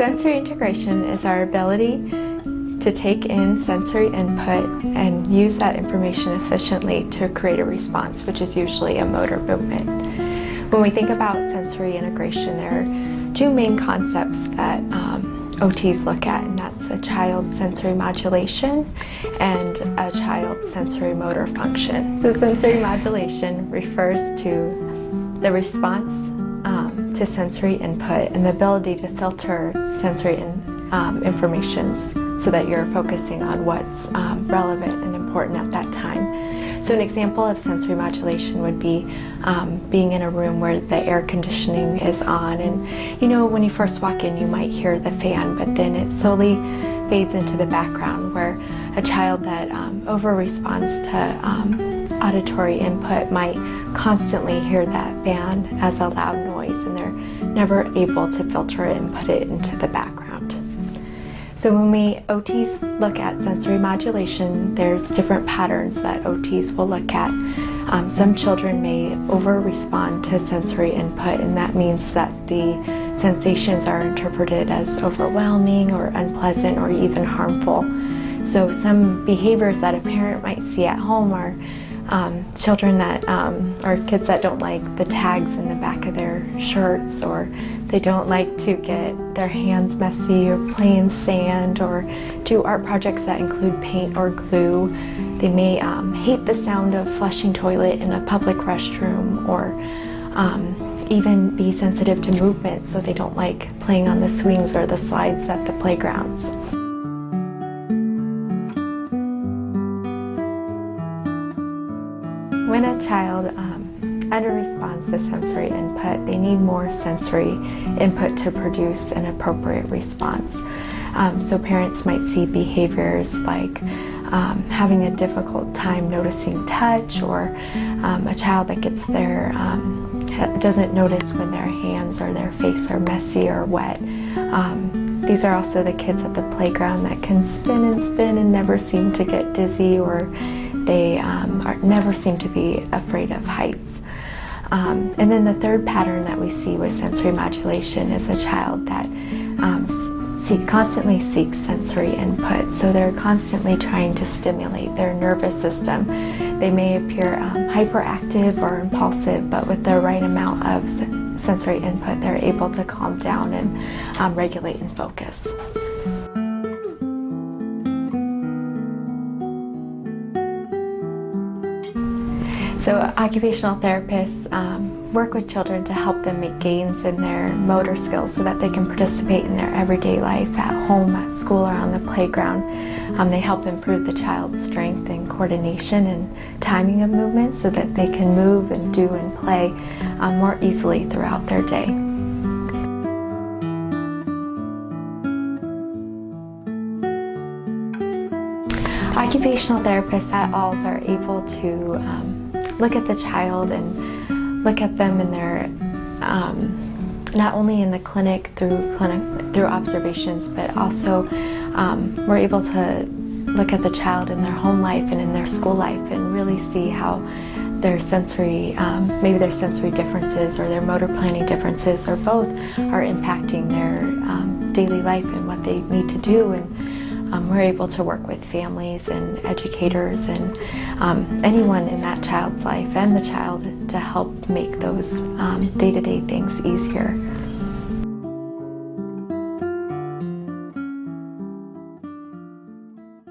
Sensory integration is our ability to take in sensory input and use that information efficiently to create a response, which is usually a motor movement. When we think about sensory integration, there are two main concepts that OTs look at, and that's a child's sensory modulation and a child's sensory motor function. So sensory modulation refers to the response to sensory input and the ability to filter sensory informations so that you're focusing on what's relevant and important at that time. So an example of sensory modulation would be being in a room where the air conditioning is on, and when you first walk in you might hear the fan, but then it slowly fades into the background, where a child that over-responds to auditory input might constantly hear that fan as a loud noise, and they're never able to filter it and put it into the background. So when OTs look at sensory modulation, there's different patterns that OTs will look at. Some children may over-respond to sensory input, and that means that the sensations are interpreted as overwhelming or unpleasant or even harmful. So some behaviors that a parent might see at home are children that or kids that don't like the tags in the back of their shirts, or they don't like to get their hands messy or play in sand or do art projects that include paint or glue. They may hate the sound of flushing toilet in a public restroom, or even be sensitive to movement, so they don't like playing on the swings or the slides at the playgrounds. When a child under-responds to sensory input, they need more sensory input to produce an appropriate response. So parents might see behaviors like having a difficult time noticing touch, or a child that gets doesn't notice when their hands or their face are messy or wet. These are also the kids at the playground that can spin and never seem to get dizzy, or they never seem to be afraid of heights. And then the third pattern that we see with sensory modulation is a child that constantly seeks sensory input. So they're constantly trying to stimulate their nervous system. They may appear hyperactive or impulsive, but with the right amount of sensory input, they're able to calm down and regulate and focus. So occupational therapists work with children to help them make gains in their motor skills so that they can participate in their everyday life at home, at school, or on the playground. They help improve the child's strength and coordination and timing of movement so that they can move and do and play more easily throughout their day. Occupational therapists at ALLS are able to look at the child and look at them in their, not only in the clinic through observations, but also we're able to look at the child in their home life and in their school life and really see how their sensory, maybe their sensory differences or their motor planning differences, or both, are impacting their daily life and what they need to do. And we're able to work with families and educators and anyone in that child's life and the child to help make those day-to-day things easier.